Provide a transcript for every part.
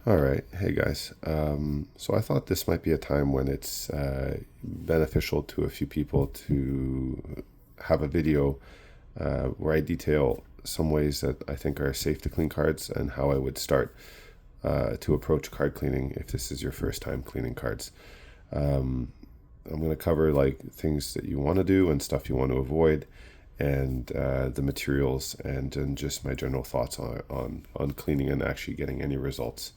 All right. Hey guys. So I thought this might be a time when it's beneficial to a few people to have a video where I detail some ways that I think are safe to clean cards and how I would start to approach card cleaning if this is your first time cleaning cards. I'm going to cover like things that you want to do and stuff you want to avoid, and the materials, and just my general thoughts on cleaning and actually getting any results.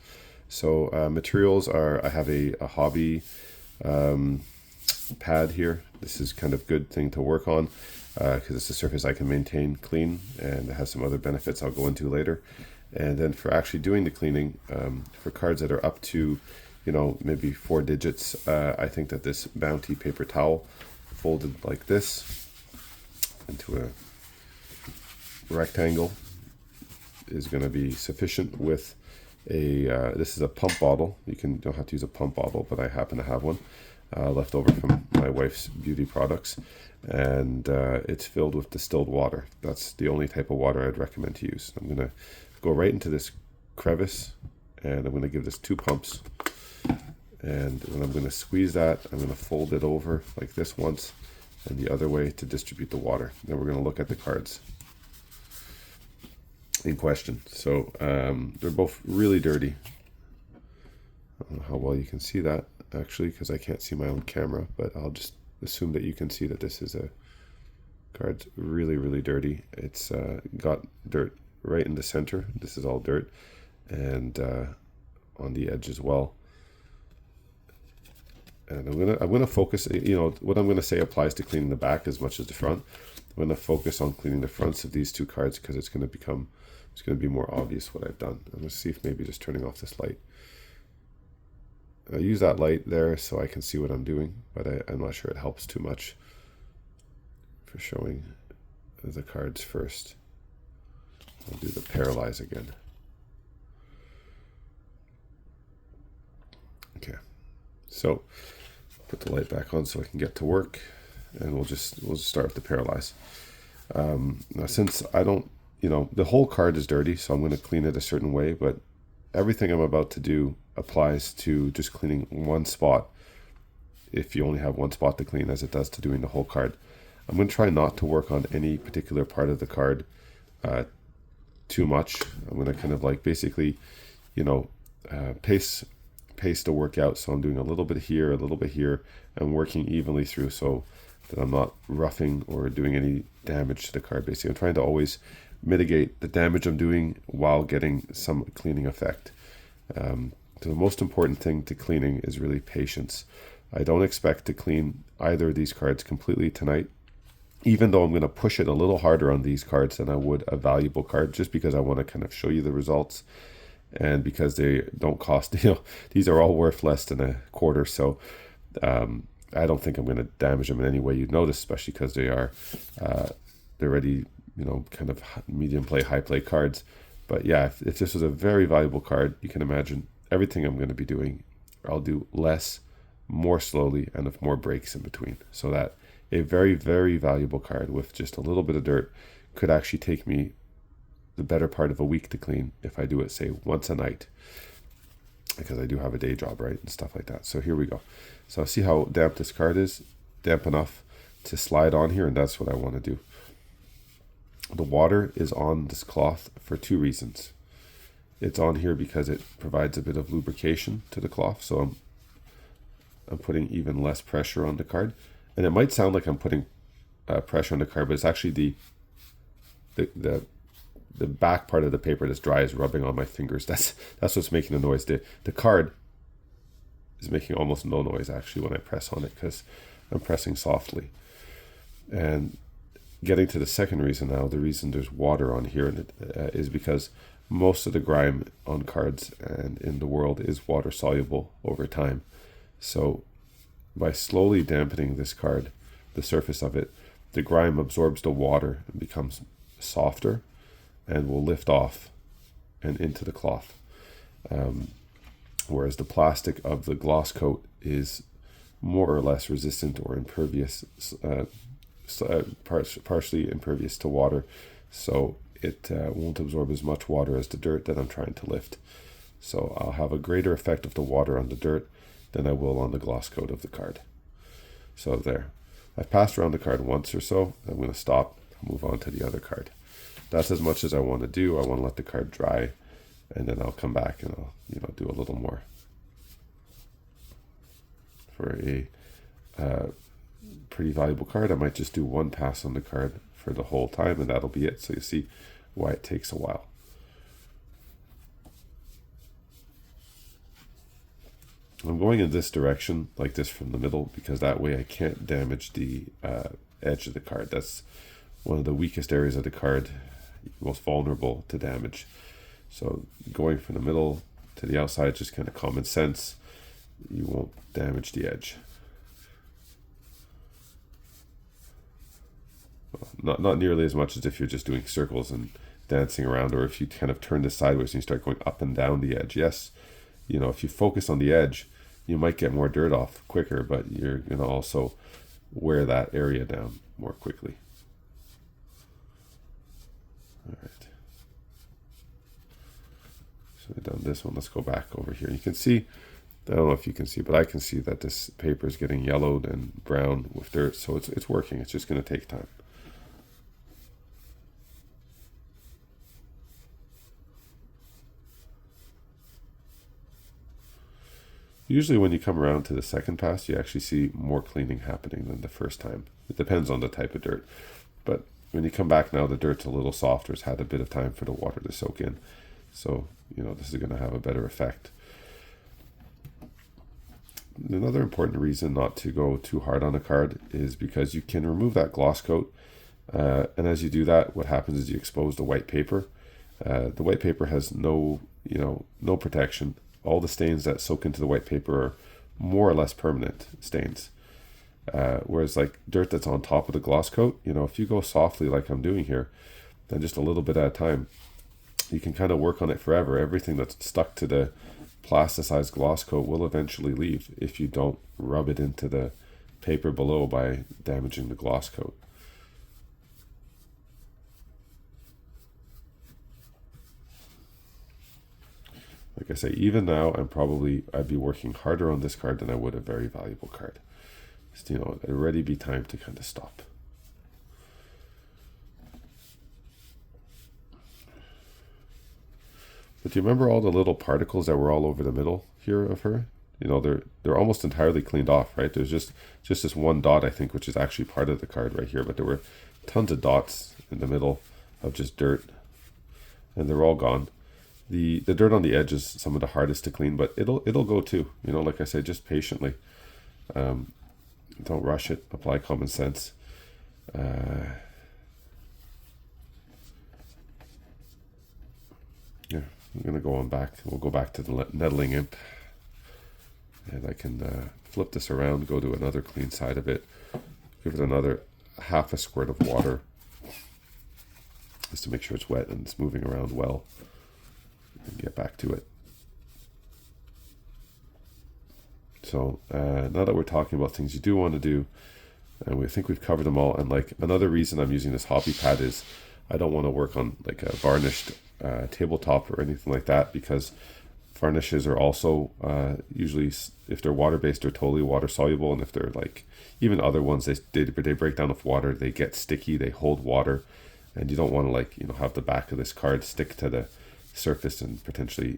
So materials are, I have a hobby pad here. This is kind of good thing to work on because it's a surface I can maintain clean, and it has some other benefits I'll go into later. And then for actually doing the cleaning, for cards that are up to, maybe 4 digits, I think that this Bounty paper towel folded like this into a rectangle is going to be sufficient. With a this is a pump bottle. Don't have to use a pump bottle, but I happen to have one left over from my wife's beauty products, and it's filled with distilled water. That's the only type of water I'd recommend to use. I'm going to go right into this crevice, and I'm going to give this 2 pumps, and then I'm going to squeeze that. I'm going to fold it over like this once, and the other way to distribute the water. Then we're going to look at the cards in question. So they're both really dirty. I don't know how well you can see that actually, because I can't see my own camera, but I'll just assume that you can see that this is a card's really dirty. It's got dirt right in the center. This is all dirt, and on the edge as well. And I'm gonna focus. What I'm gonna say applies to cleaning the back as much as the front. I'm gonna focus on cleaning the fronts of these 2 cards because it's gonna be more obvious what I've done. I'm gonna see if maybe just turning off this light. I use that light there so I can see what I'm doing, but I'm not sure it helps too much for showing the cards first. I'll do the paralyze again. Okay, so put the light back on so I can get to work, and we'll just start with the paralyze. Now, since I don't, the whole card is dirty, so I'm going to clean it a certain way, but everything I'm about to do applies to just cleaning one spot if you only have one spot to clean, as it does to doing the whole card. I'm going to try not to work on any particular part of the card too much. I'm going to kind of like basically, pace the work out. So I'm doing a little bit here, a little bit here, and working evenly through so that I'm not roughing or doing any damage to the card. Basically, I'm trying to always mitigate the damage I'm doing while getting some cleaning effect. The most important thing to cleaning is really patience. I don't expect to clean either of these cards completely tonight, even though I'm going to push it a little harder on these cards than I would a valuable card, just because I want to kind of show you the results, and because they don't cost, these are all worth less than a quarter. So I don't think I'm going to damage them in any way you'd notice, especially because they're already, kind of medium play, high play cards. But yeah, if this was a very valuable card, you can imagine everything I'm going to be doing, I'll do less, more slowly, and with more breaks in between, so that a very, very valuable card with just a little bit of dirt could actually take me the better part of a week to clean if I do it, say, once a night, because I do have a day job, right, and stuff like that. So here we go. So see how damp this card is? Damp enough to slide on here, and that's what I want to do. The water is on this cloth for 2 reasons. It's on here because it provides a bit of lubrication to the cloth, so I'm putting even less pressure on the card. And it might sound like I'm putting pressure on the card, but it's actually the back part of the paper that's dry is rubbing on my fingers. That's what's making the noise. The card is making almost no noise actually when I press on it, because I'm pressing softly. And getting to the second reason now, the reason there's water on here is because most of the grime on cards and in the world is water soluble over time. So by slowly dampening this card, the surface of it, the grime absorbs the water and becomes softer and will lift off and into the cloth. Whereas the plastic of the gloss coat is more or less resistant or impervious, partially impervious to water, so it won't absorb as much water as the dirt that I'm trying to lift. So I'll have a greater effect of the water on the dirt than I will on the gloss coat of the card. So there. I've passed around the card once or so. I'm going to stop and move on to the other card. That's as much as I want to do. I want to let the card dry, and then I'll come back and I'll do a little more. For a pretty valuable card, I might just do one pass on the card for the whole time, and that'll be it. So you see why it takes a while. I'm going in this direction like this from the middle because that way I can't damage the edge of the card. That's one of the weakest areas of the card, most vulnerable to damage. So going from the middle to the outside, just kind of common sense. You won't damage the edge. Well, not nearly as much as if you're just doing circles and dancing around, or if you kind of turn this sideways and you start going up and down the edge. Yes, if you focus on the edge, you might get more dirt off quicker, but you're going to also wear that area down more quickly. All right. So we've done this one. Let's go back over here. You can see, I don't know if you can see, but I can see that this paper is getting yellowed and brown with dirt, so it's working. It's just going to take time. Usually when you come around to the second pass, you actually see more cleaning happening than the first time. It depends on the type of dirt. But when you come back now, the dirt's a little softer. It's had a bit of time for the water to soak in. So, this is going to have a better effect. Another important reason not to go too hard on a card is because you can remove that gloss coat. And as you do that, what happens is you expose the white paper. The white paper has no protection. All the stains that soak into the white paper are more or less permanent stains. Whereas like dirt that's on top of the gloss coat, if you go softly like I'm doing here, then just a little bit at a time, you can kind of work on it forever. Everything that's stuck to the plasticized gloss coat will eventually leave if you don't rub it into the paper below by damaging the gloss coat. Like I say, even now, I'd be working harder on this card than I would a very valuable card. Just, it'd already be time to kind of stop. But do you remember all the little particles that were all over the middle here of her? They're almost entirely cleaned off, right? There's just this one dot, I think, which is actually part of the card right here, but there were tons of dots in the middle of just dirt, and they're all gone. The dirt on the edge is some of the hardest to clean, but it'll go too. Like I said, just patiently. Don't rush it. Apply common sense. Yeah, I'm gonna go on back. We'll go back to the nettling imp, and I can flip this around, go to another clean side of it, give it another half a squirt of water, just to make sure it's wet and it's moving around well. And get back to it. So now that we're talking about things you do want to do, and we think we've covered them all, and like another reason I'm using this hobby pad is I don't want to work on like a varnished tabletop or anything like that, because varnishes are also usually, if they're water-based, they're totally water-soluble, and if they're like even other ones, they break down with water, they get sticky, they hold water, and you don't want to have the back of this card stick to the surface and potentially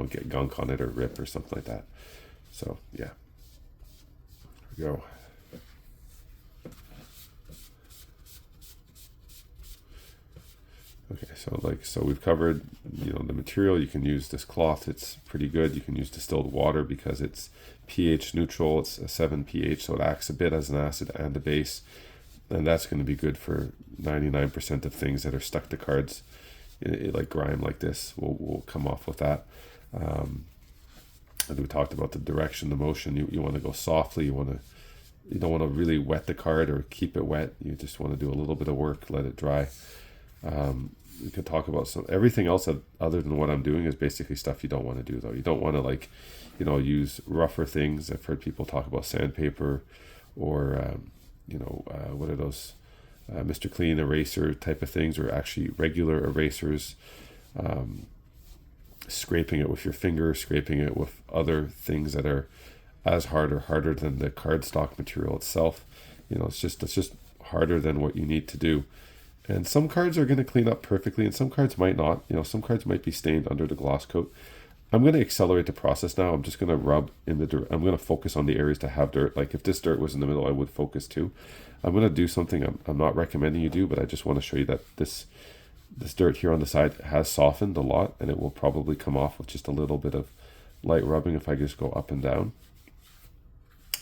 get gunk on it or rip or something like that. So yeah, there we go. Okay, so we've covered the material. You can use this cloth, it's pretty good. You can use distilled water because it's pH neutral. It's a 7 pH, so it acts a bit as an acid and a base, and that's going to be good for 99% of things that are stuck to cards. Like grime like this will come off with that. And we talked about the direction, the motion. You want to go softly. You don't want to really wet the card or keep it wet. You just want to do a little bit of work, let it dry. We could talk about everything else other than what I'm doing is basically stuff you don't want to do though. You don't want to use rougher things. I've heard people talk about sandpaper or what are those? Mr. Clean eraser type of things, or actually regular erasers. scraping it with your finger, scraping it with other things that are as hard or harder than the cardstock material itself. It's just harder than what you need to do. And some cards are going to clean up perfectly, and some cards might not. Some cards might be stained under the gloss coat. I'm going to accelerate the process now. I'm just going to rub in the dirt. I'm going to focus on the areas that have dirt. Like if this dirt was in the middle, I would focus too. I'm going to do something I'm not recommending you do, but I just want to show you that this dirt here on the side has softened a lot, and it will probably come off with just a little bit of light rubbing if I just go up and down.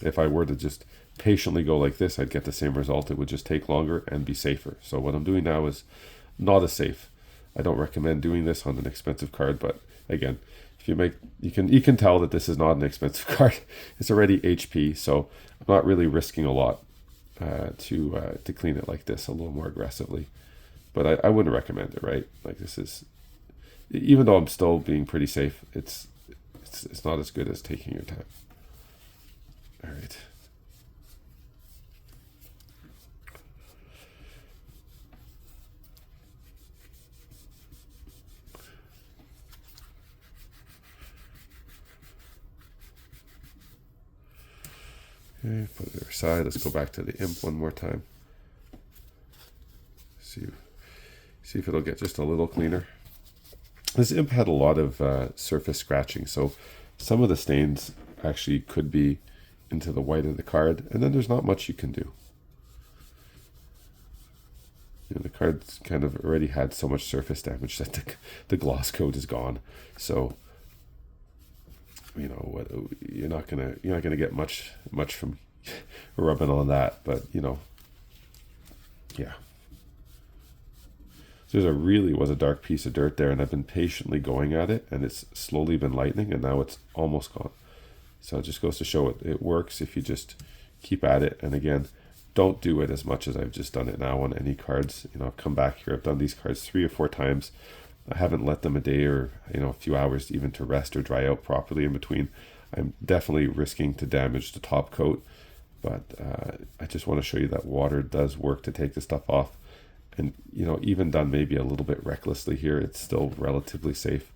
If I were to just patiently go like this, I'd get the same result. It would just take longer and be safer. So what I'm doing now is not as safe. I don't recommend doing this on an expensive card, but again, if you can tell that this is not an expensive card. It's already HP, so I'm not really risking a lot to clean it like this a little more aggressively. But I wouldn't recommend it, right? Like this is, even though I'm still being pretty safe, it's not as good as taking your time. All right. Okay, put it aside. Let's go back to the imp one more time. See if it'll get just a little cleaner. This imp had a lot of surface scratching, so some of the stains actually could be into the white of the card, and then there's not much you can do. The card's kind of already had so much surface damage that the gloss coat is gone. So you're not gonna get much from rubbing on that, but yeah. So there really was a dark piece of dirt there, and I've been patiently going at it, and it's slowly been lightening, and now it's almost gone. So it just goes to show it works if you just keep at it. And again, don't do it as much as I've just done it now on any cards. I've come back here, I've done these cards 3 or 4 times. I haven't let them a day or a few hours even to rest or dry out properly in between. I'm definitely risking to damage the top coat, but I just want to show you that water does work to take the stuff off. And even done maybe a little bit recklessly here, it's still relatively safe.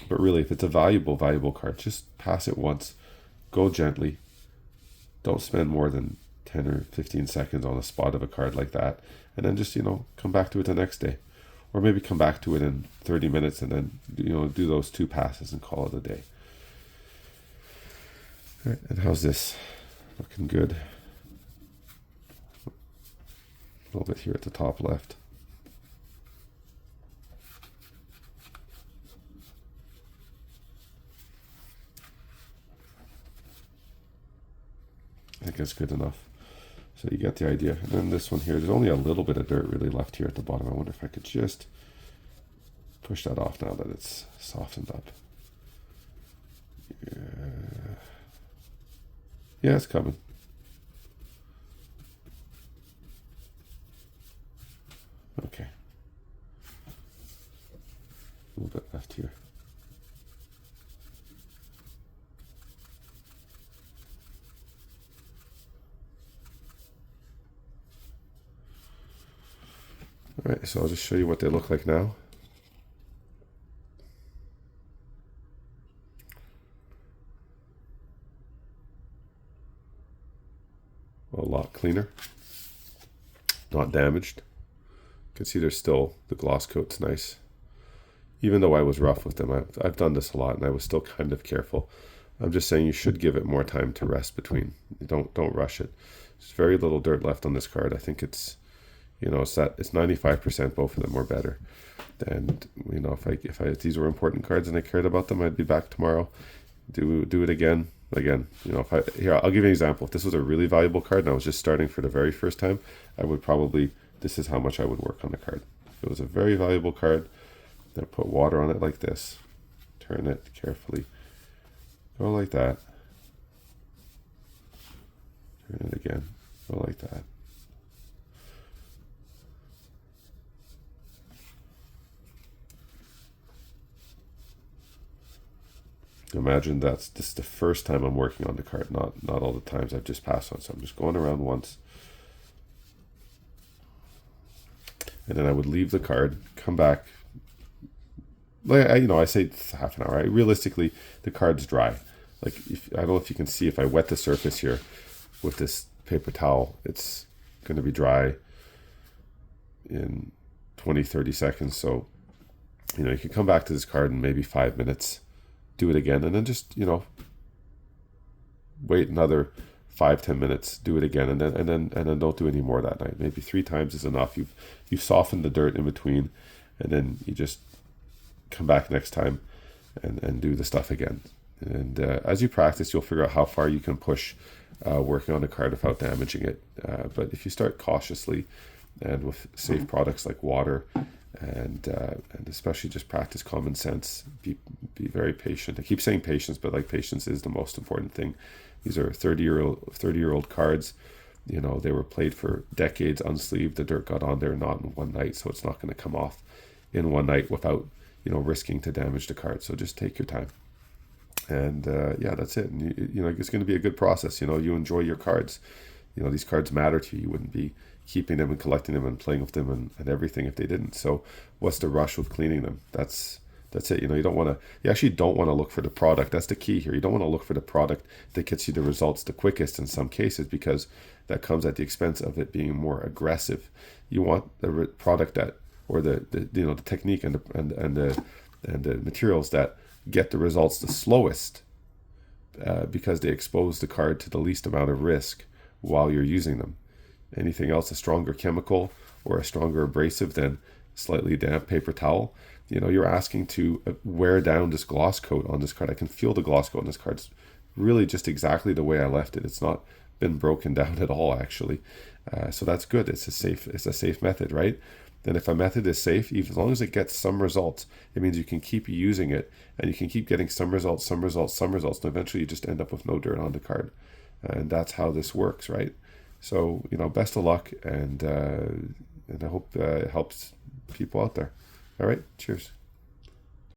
But really, if it's a valuable card, just pass it once, go gently. Don't spend more than 10 or 15 seconds on a spot of a card like that, and then just come back to it the next day. Or maybe come back to it in 30 minutes and then do those 2 passes and call it a day. All right, and how's this? Looking good. A little bit here at the top left. I think that's good enough. So you get the idea. And then this one here, there's only a little bit of dirt really left here at the bottom. I wonder if I could just push that off now that it's softened up. Yeah, it's coming. Okay. A little bit left here. All right, so I'll just show you what they look like now. A lot cleaner, not damaged. You can see there's still, the gloss coat's nice. Even though I was rough with them, I've done this a lot and I was still kind of careful. I'm just saying you should give it more time to rest between. Don't rush it. There's very little dirt left on this card. I think it's, it's 95%, both of them or better. And if these were important cards and I cared about them, I'd be back tomorrow. Do it again. Here, I'll give you an example. If this was a really valuable card and I was just starting for the very first time, I would probably, this is how much I would work on the card. If it was a very valuable card, then put water on it like this, turn it carefully, go like that, turn it again, go like that. Imagine this is the first time I'm working on the card, not all the times I've just passed on. So I'm just going around once. And then I would leave the card, come back like I say half an hour. Realistically, the card's dry. Like if I don't know if you can see, if I wet the surface here with this paper towel, it's going to be dry in 20-30 seconds. So you can come back to this card in maybe 5 minutes, do it again, and then just wait another 5-10 minutes, do it again, and then don't do any more that night. Maybe 3 times is enough. You've softened the dirt in between, and then you just come back next time and do the stuff again. And as you practice, you'll figure out how far you can push working on a card without damaging it. But if you start cautiously and with safe products like water, and especially just practice common sense, be very patient. I keep saying patience, but like patience is the most important thing. These are 30-year-old cards. They were played for decades unsleeved. The dirt got on there not in one night, so it's not going to come off in one night without risking to damage the card. So just take your time. And that's it. And it's going to be a good process. You enjoy your cards. These cards matter to you. You wouldn't be keeping them and collecting them and playing with them and everything if they didn't. So what's the rush with cleaning them? That's it. You actually don't want to look for the product. That's the key here. You don't want to look for the product that gets you the results the quickest in some cases, because that comes at the expense of it being more aggressive. You want the product that, or the technique and the materials that get the results the slowest, because they expose the card to the least amount of risk while you're using them. Anything else, a stronger chemical or a stronger abrasive than slightly damp paper towel, you're asking to wear down this gloss coat on this card. I can feel the gloss coat on this card. It's really just exactly the way I left it. It's not been broken down at all, actually. So that's good. It's a safe method, right? Then if a method is safe, even as long as it gets some results, it means you can keep using it and you can keep getting some results, and eventually you just end up with no dirt on the card. And that's how this works, right? So, best of luck, and I hope it helps people out there. All right, cheers.